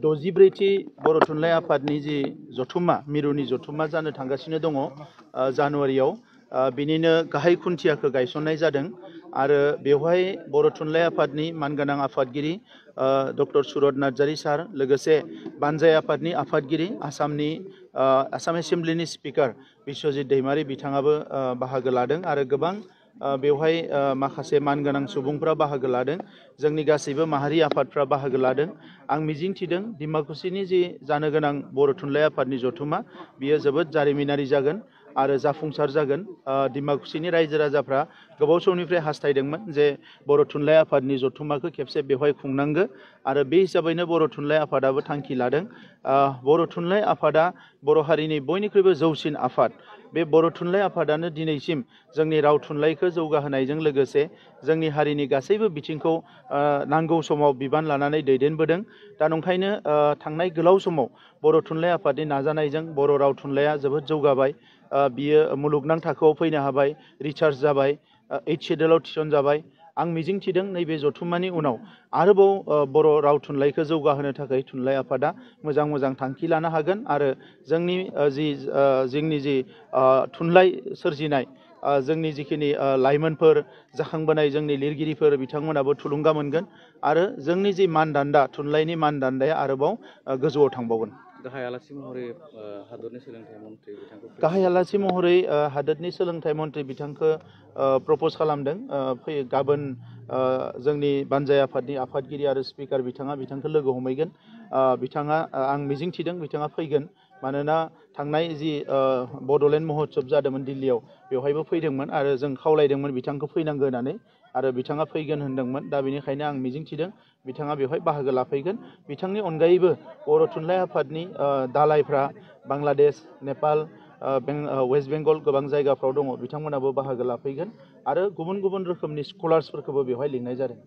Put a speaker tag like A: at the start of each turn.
A: दजिब्रैथि बर' थुनलाइ आफादनि जि जथुम्मा मिरुनि जथुम्मा जानो थांगासिनो दङ जानुवारियाव बिनिनो गाहाय खुन्थियाखौ गायसननाय जादों आरो बेवहाय बर' थुनलाइ आफादनि मानगोनां आफादगिरि डक्टर सुरत नार्जारी सार लोगोसे बानजाय आफादनि आफादगिरि आसाम एसेम्ब्लिनि स्पिकार बिश्वजित दैमारी बिथाङाबो बाहागो लादों आरो गोबां बेवहाय माखासे मानगोनां सुबुंफ्रा बाहागो लादों जोंनि गासैबो माहारि आफादफ्रा बाहागो लादों आं मिजिंथिदों डिमाकुसिनि जि जानो गोनां बर' थुनलाइ आफादनि जथुम्मा बियो जोबोद जारिमिनारि जागोन आरो जाफुंसार जागोन डिमाकुसिनि रायजो राजाफ्रा गोबाव समनिफ्राय हास्थायदोंमोन जे बर' थुनलाइ आफादनि जथुम्माखौ खेबसे बेवहाय खुंनांगो आरो बे हिसाबैनो बर' थुनलाइ आफादाबो थांखि लादों बर' थुनलाइ आफादा बर' हारिनि बयनिख्रुइबो जौसिन आफाद बे बर' थुनलाइ आफादानो दिनैसिम जोंनि राव थुनलाइखौ जौगाहोनायजों लोगोसे जोंनि हारिनि गासैबो बिथिंखौ नांगौ समाव बिबान लानानै दैदेनबोदों दा नंखायनो थांनाय गोलाव समाव बर' थुनलाइ आफादनि नाजानायजों बर' राव थुनलाइया जोबोद जौगाबाय बियो मुलुगनां थाखोआव फैनो हाबाय रिसार्च जाबाय 8 शेड्यूलआव थिसनजाबाय आं मिजिंथिदों नैबे जथुम्मानि उनाव आरोबाव बर' राव थुनलाइखौ जौगाहोनो थाखाय थुनलाइ आफादा मोजां मोजां थांखि लानो हागोन आरो जोंनि जि थुनलाइ सोरजिनाय जोंनि जिखिनि लाइमोनफोर जाखांबोनाय जोंनि लिरगिरिफोर बिथांमोनाबो थुलुंगा मोनगोन आरो जोंनि जि मानदान्दा थुनलाइनि मानदान्दाया आरोबाव गोजौआव थांबावगोन
B: गाहाय आलासि महरै हादरनि सोलोंथाइ मन्थ्रि बिथांखौ
A: गाहाय आलासि महरै हादोरनि सोलोंथाइ मन्थ्रि बिथांखौ प्रप'ज खालामदों गाबोन जोंनि बानजाय आफादनि आफादगिरि आरो स्पिकार बिथांखौ लोगो हमहैगोन बिथाङा आं मिजिंथिदों बिथाङा फैगोन मानोना थांनाय जि बड'लेण्ड महोत्सब जादोंमोन दिल्लीयाव बेवहायबो फैदोंमोन आरो जों खावलायदोंमोन बिथांखौ फैनांगौ होननानै आरो बिथाङा फैगोन होनदोंमोन दा बेनिखायनो आं मिजिंथिदों बिथाङा बेवहाय बाहागो लाफैगोन बिथांनि अनगायैबो बर' थुनलाइ आफादनि दालाइफ्रा बांलादेश नेपाल वेस्ट बेंगल गोबां जायगाफ्राव दङ बिथांमोनाबो बाहागो लाफैगोन आरो गुबुन गुबुन रोखोमनि स्कलार्सफोरखौबो बेवहाय लिंनाय जादों